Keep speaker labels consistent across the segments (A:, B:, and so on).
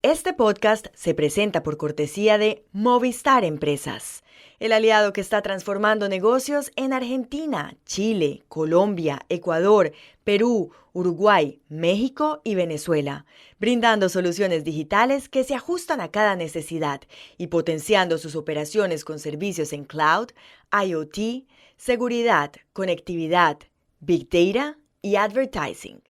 A: Este podcast se presenta por cortesía de Movistar Empresas, el aliado que está transformando negocios en Argentina, Chile, Colombia, Ecuador, Perú, Uruguay, México y Venezuela, brindando soluciones digitales que se ajustan a cada necesidad y potenciando sus operaciones con servicios en cloud, IoT, seguridad, conectividad, Big Data y advertising.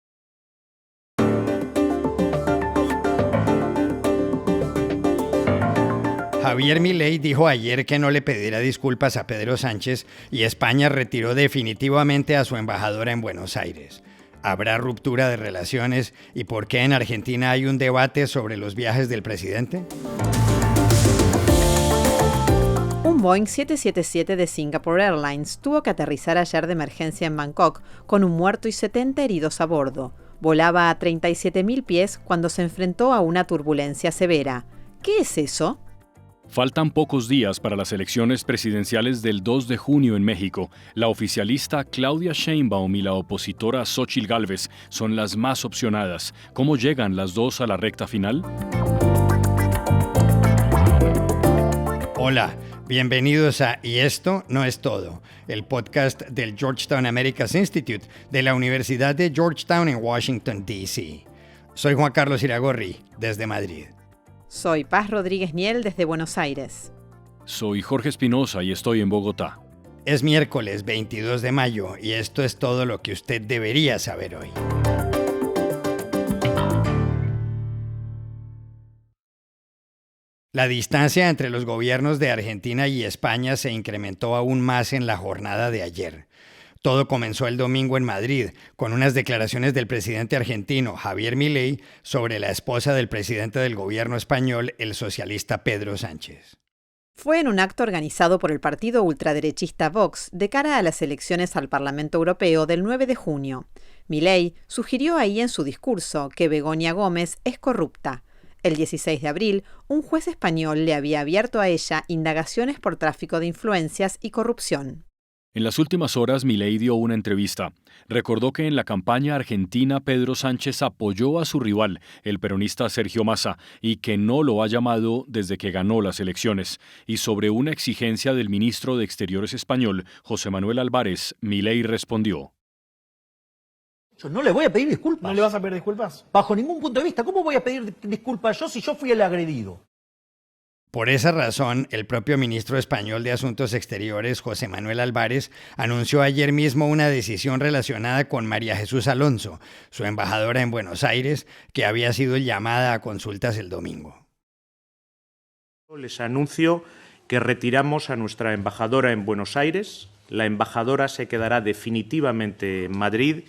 B: Javier Milei dijo ayer que no le pedirá disculpas a Pedro Sánchez y España retiró definitivamente a su embajadora en Buenos Aires. ¿Habrá ruptura de relaciones y por qué en Argentina hay un debate sobre los viajes del presidente?
C: Un Boeing 777 de Singapore Airlines tuvo que aterrizar ayer de emergencia en Bangkok con un muerto y 70 heridos a bordo. Volaba a 37.000 pies cuando se enfrentó a una turbulencia severa. ¿Qué es eso?
D: Faltan pocos días para las elecciones presidenciales del 2 de junio en México. La oficialista Claudia Sheinbaum y la opositora Xóchitl Gálvez son las más opcionadas. ¿Cómo llegan las dos a la recta final?
B: Hola, bienvenidos a Y esto no es todo, el podcast del Georgetown Americas Institute de la Universidad de Georgetown en Washington, D.C. Soy Juan Carlos Iragorri, desde Madrid.
C: Soy Paz Rodríguez Niel desde Buenos Aires.
D: Soy Jorge Espinosa y estoy en Bogotá.
B: Es miércoles 22 de mayo y esto es todo lo que usted debería saber hoy. La distancia entre los gobiernos de Argentina y España se incrementó aún más en la jornada de ayer. Todo comenzó el domingo en Madrid, con unas declaraciones del presidente argentino, Javier Milei, sobre la esposa del presidente del gobierno español, el socialista Pedro Sánchez.
C: Fue en un acto organizado por el partido ultraderechista Vox de cara a las elecciones al Parlamento Europeo del 9 de junio. Milei sugirió ahí en su discurso que Begoña Gómez es corrupta. El 16 de abril, un juez español le había abierto a ella indagaciones por tráfico de influencias y corrupción.
D: En las últimas horas, Milei dio una entrevista. Recordó que en la campaña argentina Pedro Sánchez apoyó a su rival, el peronista Sergio Massa, y que no lo ha llamado desde que ganó las elecciones. Y sobre una exigencia del ministro de Exteriores español, José Manuel Álvarez, Milei respondió:
E: Yo no le voy a pedir disculpas.
F: ¿No le vas a pedir disculpas?
E: Bajo ningún punto de vista. ¿Cómo voy a pedir disculpas yo si yo fui el agredido?
B: Por esa razón, el propio ministro español de Asuntos Exteriores, José Manuel Álvarez, anunció ayer mismo una decisión relacionada con María Jesús Alonso, su embajadora en Buenos Aires, que había sido llamada a consultas el domingo.
G: Les anuncio que retiramos a nuestra embajadora en Buenos Aires. La embajadora se quedará definitivamente en Madrid.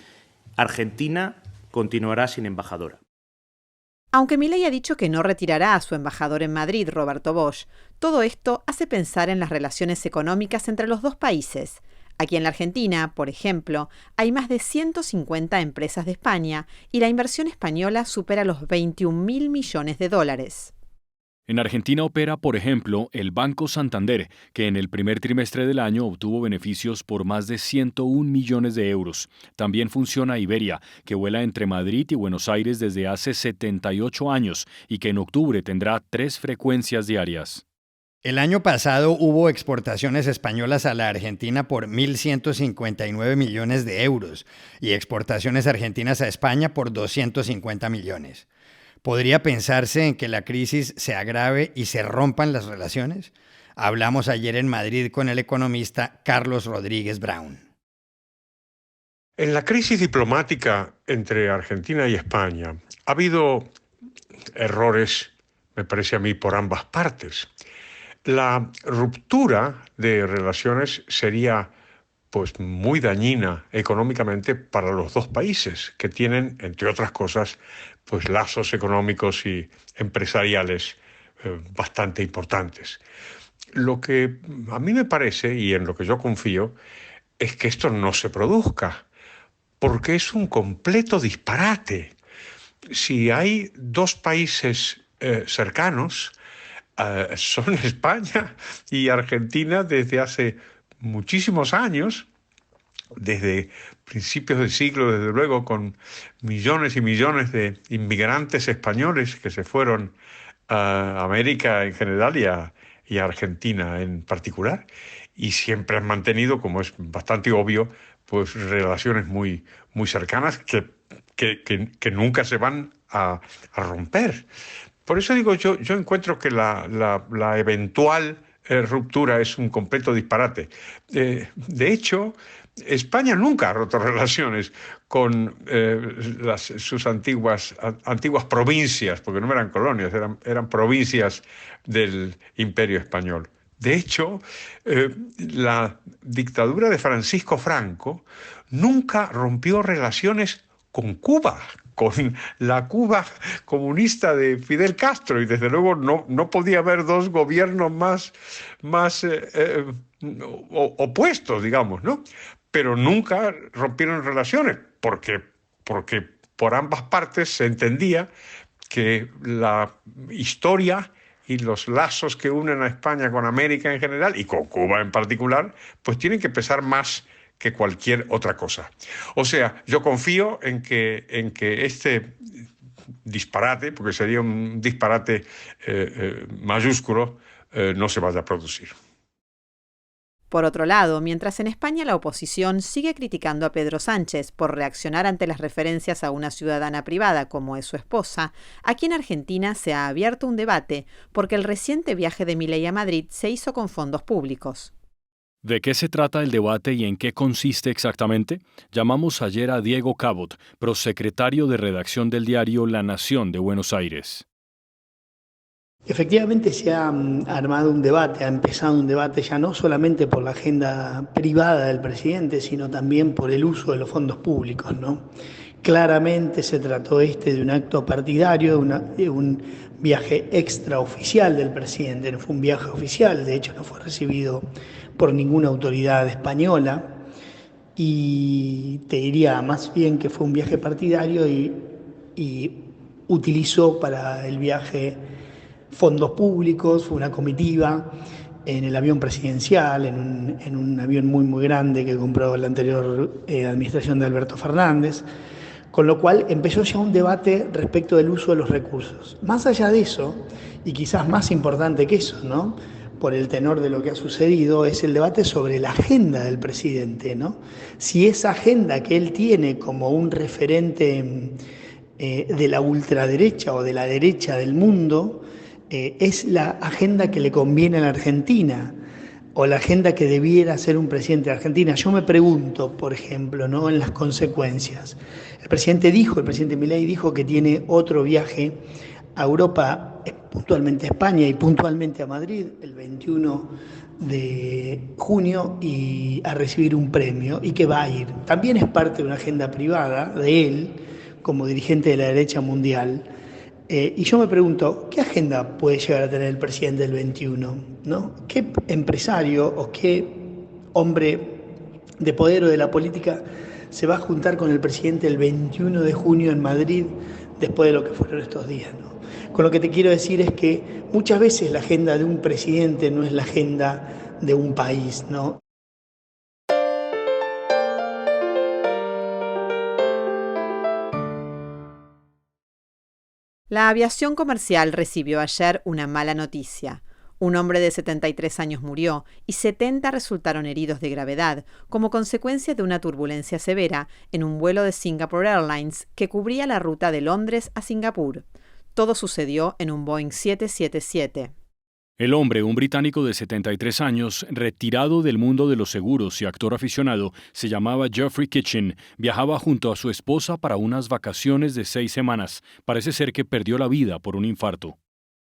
G: Argentina continuará sin embajadora.
C: Aunque Milei ha dicho que no retirará a su embajador en Madrid, Roberto Bosch, todo esto hace pensar en las relaciones económicas entre los dos países. Aquí en la Argentina, por ejemplo, hay más de 150 empresas de España y la inversión española supera los 21.000 millones de dólares.
D: En Argentina opera, por ejemplo, el Banco Santander, que en el primer trimestre del año obtuvo beneficios por más de 101 millones de euros. También funciona Iberia, que vuela entre Madrid y Buenos Aires desde hace 78 años y que en octubre tendrá 3 frecuencias diarias.
B: El año pasado hubo exportaciones españolas a la Argentina por 1.159 millones de euros y exportaciones argentinas a España por 250 millones. ¿Podría pensarse en que la crisis se agrave y se rompan las relaciones? Hablamos ayer en Madrid con el economista Carlos Rodríguez Brown.
H: En la crisis diplomática entre Argentina y España ha habido errores, me parece a mí, por ambas partes. La ruptura de relaciones sería muy dañina económicamente para los dos países, que tienen, entre otras cosas, lazos económicos y empresariales bastante importantes. Lo que a mí me parece, y en lo que yo confío, es que esto no se produzca, porque es un completo disparate. Si hay dos países cercanos, son España y Argentina desde hace muchísimos años, desde principios de siglo, desde luego, con millones y millones de inmigrantes españoles que se fueron a América en general y a Argentina en particular, y siempre han mantenido, como es bastante obvio, pues relaciones muy, muy cercanas que nunca se van a romper. Por eso digo, yo encuentro que la eventual ruptura es un completo disparate. De hecho, España nunca ha roto relaciones con sus antiguas provincias, porque no eran colonias, eran provincias del Imperio Español. De hecho, la dictadura de Francisco Franco nunca rompió relaciones con Cuba, con la Cuba comunista de Fidel Castro, y desde luego no podía haber dos gobiernos más opuestos, digamos, ¿no? Pero nunca rompieron relaciones, porque por ambas partes se entendía que la historia y los lazos que unen a España con América en general y con Cuba en particular, pues tienen que pesar más que cualquier otra cosa. O sea, yo confío en que este disparate, porque sería un disparate mayúsculo, no se vaya a producir.
C: Por otro lado, mientras en España la oposición sigue criticando a Pedro Sánchez por reaccionar ante las referencias a una ciudadana privada como es su esposa, aquí en Argentina se ha abierto un debate porque el reciente viaje de Milei a Madrid se hizo con fondos públicos.
D: ¿De qué se trata el debate y en qué consiste exactamente? Llamamos ayer a Diego Cabot, prosecretario de redacción del diario La Nación de Buenos Aires.
F: Efectivamente se ha armado un debate, ha empezado un debate ya no solamente por la agenda privada del presidente, sino también por el uso de los fondos públicos, ¿no? Claramente se trató de un acto partidario, de un viaje extraoficial del presidente, no fue un viaje oficial, de hecho no fue recibido por ninguna autoridad española, y te diría más bien que fue un viaje partidario y utilizó para el viaje fondos públicos, fue una comitiva en el avión presidencial, en un avión muy muy grande que compró la anterior administración de Alberto Fernández, con lo cual empezó ya un debate respecto del uso de los recursos. Más allá de eso, y quizás más importante que eso, ¿no?, por el tenor de lo que ha sucedido, es el debate sobre la agenda del presidente, ¿no? Si esa agenda que él tiene como un referente de la ultraderecha o de la derecha del mundo, es la agenda que le conviene a la Argentina o la agenda que debiera ser un presidente de Argentina. Yo me pregunto, por ejemplo, ¿no?, en las consecuencias. El presidente Milei dijo que tiene otro viaje a Europa, puntualmente a España y puntualmente a Madrid, el 21 de junio, y a recibir un premio, y que va a ir. También es parte de una agenda privada de él, como dirigente de la derecha mundial. Y yo me pregunto, ¿qué agenda puede llegar a tener el presidente del 21? ¿No? ¿Qué empresario o qué hombre de poder o de la política se va a juntar con el presidente el 21 de junio en Madrid después de lo que fueron estos días, ¿no? Con lo que te quiero decir es que muchas veces la agenda de un presidente no es la agenda de un país, ¿no?
C: La aviación comercial recibió ayer una mala noticia. Un hombre de 73 años murió y 70 resultaron heridos de gravedad como consecuencia de una turbulencia severa en un vuelo de Singapore Airlines que cubría la ruta de Londres a Singapur. Todo sucedió en un Boeing 777.
D: El hombre, un británico de 73 años, retirado del mundo de los seguros y actor aficionado, se llamaba Geoffrey Kitchen. Viajaba junto a su esposa para unas vacaciones de 6 semanas. Parece ser que perdió la vida por un infarto.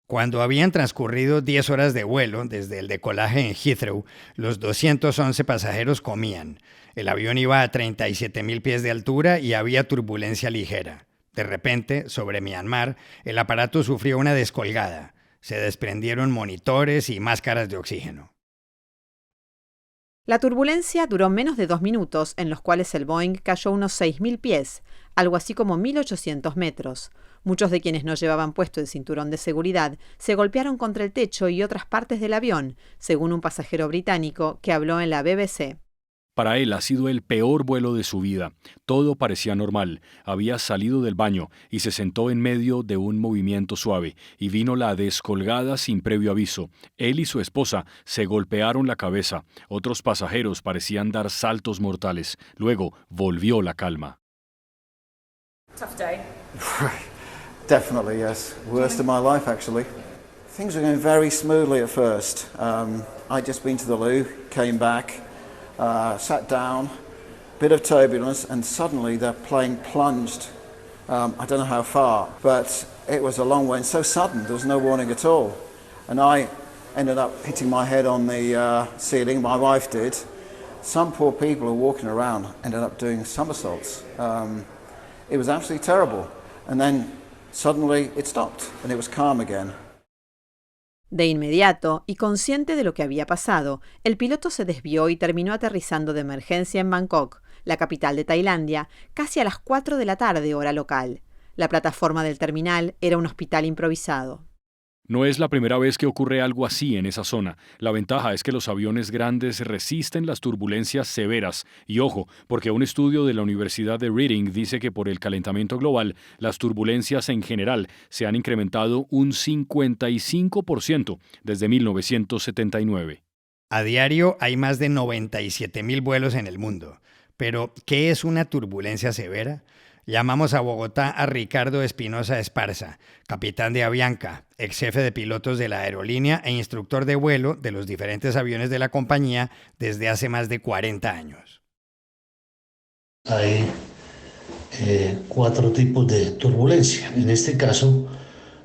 B: Cuando habían transcurrido 10 horas de vuelo desde el decolaje en Heathrow, los 211 pasajeros comían. El avión iba a 37.000 pies de altura y había turbulencia ligera. De repente, sobre Myanmar, el aparato sufrió una descolgada. Se desprendieron monitores y máscaras de oxígeno.
C: La turbulencia duró menos de 2 minutos, en los cuales el Boeing cayó unos 6.000 pies, algo así como 1.800 metros. Muchos de quienes no llevaban puesto el cinturón de seguridad se golpearon contra el techo y otras partes del avión, según un pasajero británico que habló en la BBC.
D: Para él ha sido el peor vuelo de su vida. Todo parecía normal. Había salido del baño y se sentó en medio de un movimiento suave y vino la descolgada sin previo aviso. Él y su esposa se golpearon la cabeza. Otros pasajeros parecían dar saltos mortales. Luego volvió la calma.
I: Tough day.
J: Definitely, yes. Worst of my life, actually. Things were going very smoothly at first. I'd just been to the loo, came back. Sat down, bit of turbulence, and suddenly the plane plunged. I don't know how far, but it was a long way and so sudden, there was no warning at all. And I ended up hitting my head on the ceiling, my wife did. Some poor people who were walking around ended up doing somersaults. It was absolutely terrible. And then suddenly it stopped and it was calm again.
C: De inmediato, y consciente de lo que había pasado, el piloto se desvió y terminó aterrizando de emergencia en Bangkok, la capital de Tailandia, casi a las 4 de la tarde, hora local. La plataforma del terminal era un hospital improvisado.
D: No es la primera vez que ocurre algo así en esa zona. La ventaja es que los aviones grandes resisten las turbulencias severas. Y ojo, porque un estudio de la Universidad de Reading dice que por el calentamiento global, las turbulencias en general se han incrementado un 55% desde 1979.
B: A diario hay más de 97.000 vuelos en el mundo. Pero, ¿qué es una turbulencia severa? Llamamos a Bogotá a Ricardo Espinosa Esparza, capitán de Avianca, ex jefe de pilotos de la aerolínea e instructor de vuelo de los diferentes aviones de la compañía desde hace más de 40 años.
K: Hay 4 tipos de turbulencia. En este caso,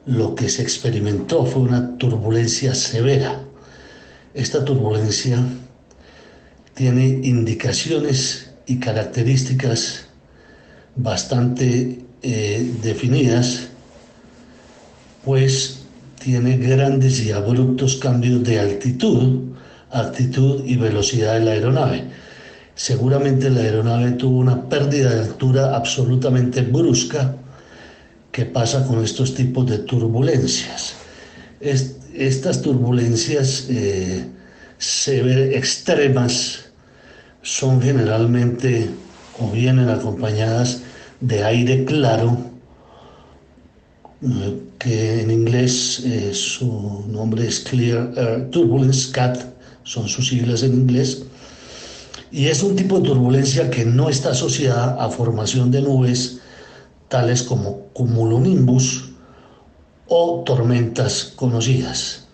K: lo que se experimentó fue una turbulencia severa. Esta turbulencia tiene indicaciones y características bastante definidas, pues tiene grandes y abruptos cambios de altitud y velocidad de la aeronave. Seguramente la aeronave tuvo una pérdida de altura absolutamente brusca que pasa con estos tipos de turbulencias. Estas turbulencias extremas son generalmente o vienen acompañadas de aire claro, que en inglés su nombre es Clear Air Turbulence, CAT, son sus siglas en inglés, y es un tipo de turbulencia que no está asociada a formación de nubes tales como cumulonimbus o tormentas conocidas.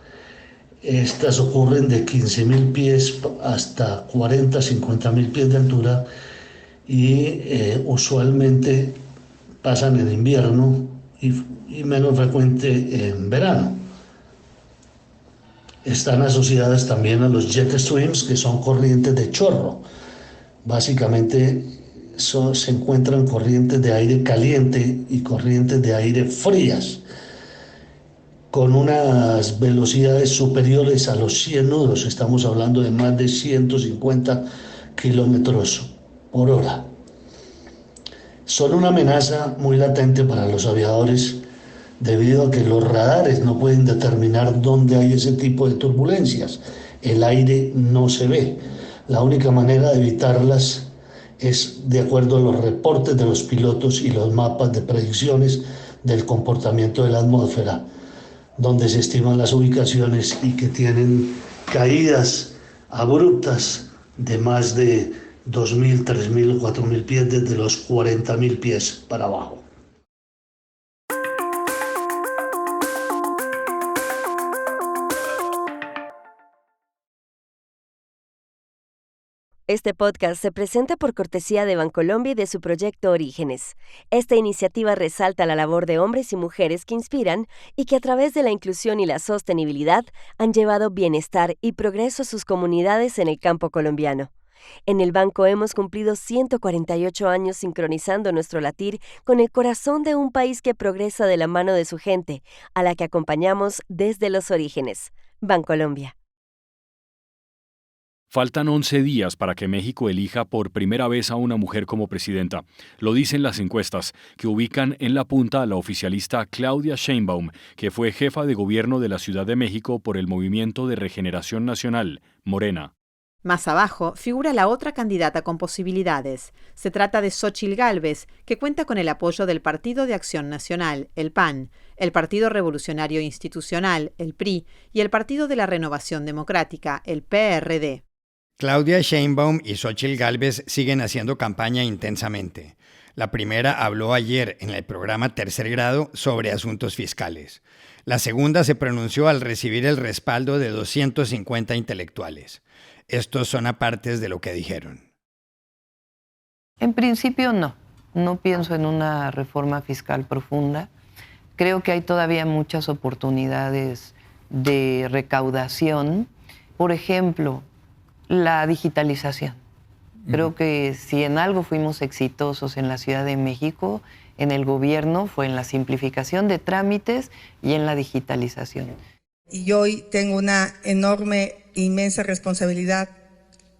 K: Estas ocurren de 15.000 pies hasta 50.000 pies de altura y usualmente pasan en invierno y menos frecuente en verano. Están asociadas también a los jet streams, que son corrientes de chorro. Básicamente se encuentran corrientes de aire caliente y corrientes de aire frías, con unas velocidades superiores a los 100 nudos. Estamos hablando de más de 150 kilómetros por hora. Son una amenaza muy latente para los aviadores debido a que los radares no pueden determinar dónde hay ese tipo de turbulencias. El aire no se ve. La única manera de evitarlas es de acuerdo a los reportes de los pilotos y los mapas de predicciones del comportamiento de la atmósfera, donde se estiman las ubicaciones y que tienen caídas abruptas de más de 2.000, 3.000, 4.000 pies desde los 40.000 pies para abajo.
L: Este podcast se presenta por cortesía de Bancolombia y de su proyecto Orígenes. Esta iniciativa resalta la labor de hombres y mujeres que inspiran y que a través de la inclusión y la sostenibilidad han llevado bienestar y progreso a sus comunidades en el campo colombiano. En el banco hemos cumplido 148 años sincronizando nuestro latir con el corazón de un país que progresa de la mano de su gente, a la que acompañamos desde los orígenes. Bancolombia.
D: Faltan 11 días para que México elija por primera vez a una mujer como presidenta. Lo dicen las encuestas, que ubican en la punta a la oficialista Claudia Sheinbaum, que fue jefa de gobierno de la Ciudad de México por el Movimiento de Regeneración Nacional, Morena.
C: Más abajo figura la otra candidata con posibilidades. Se trata de Xóchitl Gálvez, que cuenta con el apoyo del Partido de Acción Nacional, el PAN, el Partido Revolucionario Institucional, el PRI, y el Partido de la Renovación Democrática, el PRD.
B: Claudia Sheinbaum y Xóchitl Gálvez siguen haciendo campaña intensamente. La primera habló ayer en el programa Tercer Grado sobre asuntos fiscales. La segunda se pronunció al recibir el respaldo de 250 intelectuales. Estos son apartes de lo que dijeron.
M: En principio no pienso en una reforma fiscal profunda. Creo que hay todavía muchas oportunidades de recaudación. Por ejemplo, la digitalización. Creo que si en algo fuimos exitosos en la Ciudad de México, en el gobierno, fue en la simplificación de trámites y en la digitalización.
N: Y hoy tengo una enorme, inmensa responsabilidad.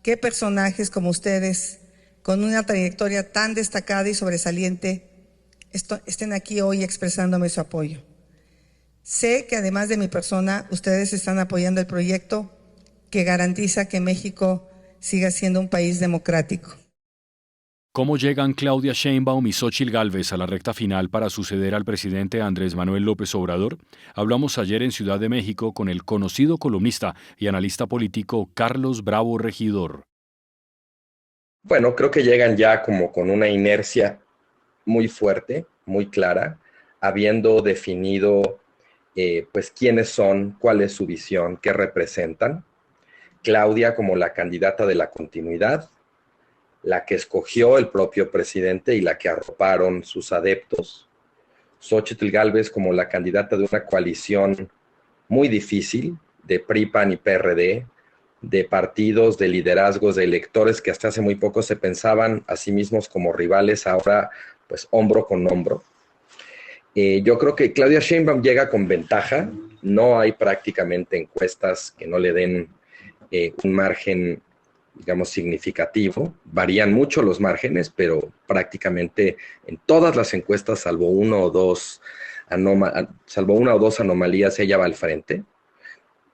N: ¿Qué personajes como ustedes, con una trayectoria tan destacada y sobresaliente, estén aquí hoy expresándome su apoyo? Sé que además de mi persona, ustedes están apoyando el proyecto que garantiza que México siga siendo un país democrático.
D: ¿Cómo llegan Claudia Sheinbaum y Xóchitl Gálvez a la recta final para suceder al presidente Andrés Manuel López Obrador? Hablamos ayer en Ciudad de México con el conocido columnista y analista político Carlos Bravo Regidor.
O: Bueno, creo que llegan ya como con una inercia muy fuerte, muy clara, habiendo definido pues quiénes son, cuál es su visión, qué representan. Claudia como la candidata de la continuidad, la que escogió el propio presidente y la que arroparon sus adeptos. Xóchitl Gálvez como la candidata de una coalición muy difícil, de PRI, PAN y PRD, de partidos, de liderazgos, de electores que hasta hace muy poco se pensaban a sí mismos como rivales, ahora pues hombro con hombro. Yo creo que Claudia Sheinbaum llega con ventaja, no hay prácticamente encuestas que no le den un margen, digamos, significativo. Varían mucho los márgenes, pero prácticamente en todas las encuestas, salvo una o dos anomalías, ella va al frente.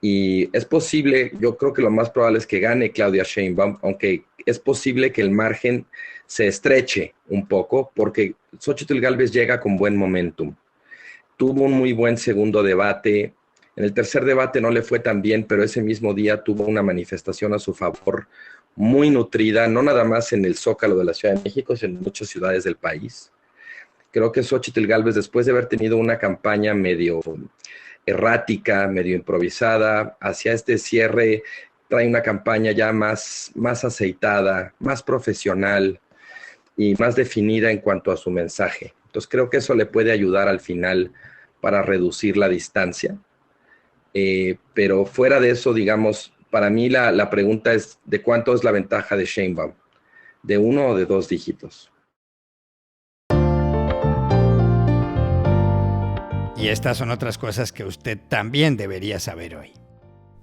O: Y es posible, yo creo que lo más probable es que gane Claudia Sheinbaum, aunque es posible que el margen se estreche un poco, porque Xóchitl Gálvez llega con buen momentum. Tuvo un muy buen segundo debate. En el tercer debate no le fue tan bien, pero ese mismo día tuvo una manifestación a su favor muy nutrida, no nada más en el Zócalo de la Ciudad de México, sino en muchas ciudades del país. Creo que Xóchitl Gálvez, después de haber tenido una campaña medio errática, medio improvisada, hacia este cierre trae una campaña ya más aceitada, más profesional y más definida en cuanto a su mensaje. Entonces creo que eso le puede ayudar al final para reducir la distancia. Pero fuera de eso, digamos, para mí la pregunta es ¿de cuánto es la ventaja de Sheinbaum? ¿De 1 o de 2 dígitos?
B: Y estas son otras cosas que usted también debería saber hoy.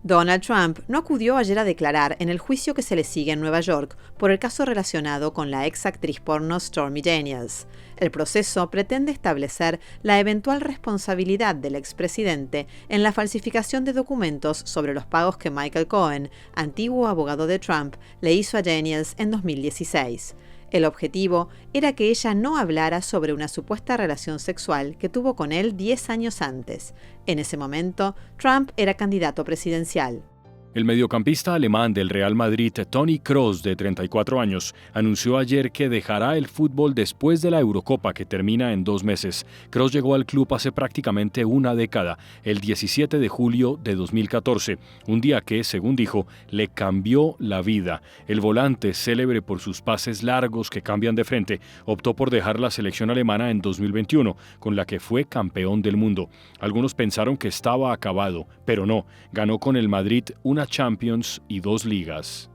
C: Donald Trump no acudió ayer a declarar en el juicio que se le sigue en Nueva York por el caso relacionado con la ex actriz porno Stormy Daniels. El proceso pretende establecer la eventual responsabilidad del expresidente en la falsificación de documentos sobre los pagos que Michael Cohen, antiguo abogado de Trump, le hizo a Daniels en 2016. El objetivo era que ella no hablara sobre una supuesta relación sexual que tuvo con él 10 años antes. En ese momento, Trump era candidato presidencial.
D: El mediocampista alemán del Real Madrid, Toni Kroos, de 34 años, anunció ayer que dejará el fútbol después de la Eurocopa, que termina en 2 meses. Kroos llegó al club hace prácticamente una década, el 17 de julio de 2014, un día que, según dijo, le cambió la vida. El volante, célebre por sus pases largos que cambian de frente, optó por dejar la selección alemana en 2021, con la que fue campeón del mundo. Algunos pensaron que estaba acabado, pero no, ganó con el Madrid una Champions y 2 ligas.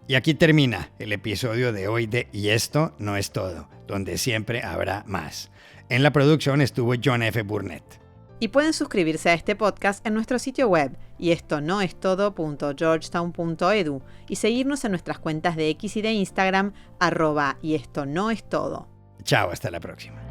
B: Y aquí termina el episodio de hoy de Y esto no es todo, donde siempre habrá más. En la producción estuvo John F. Burnett.
C: Y pueden suscribirse a este podcast en nuestro sitio web yestonoestodo.georgetown.edu y seguirnos en nuestras cuentas de X y de Instagram @yestonoestodo.
B: Chao, hasta la próxima.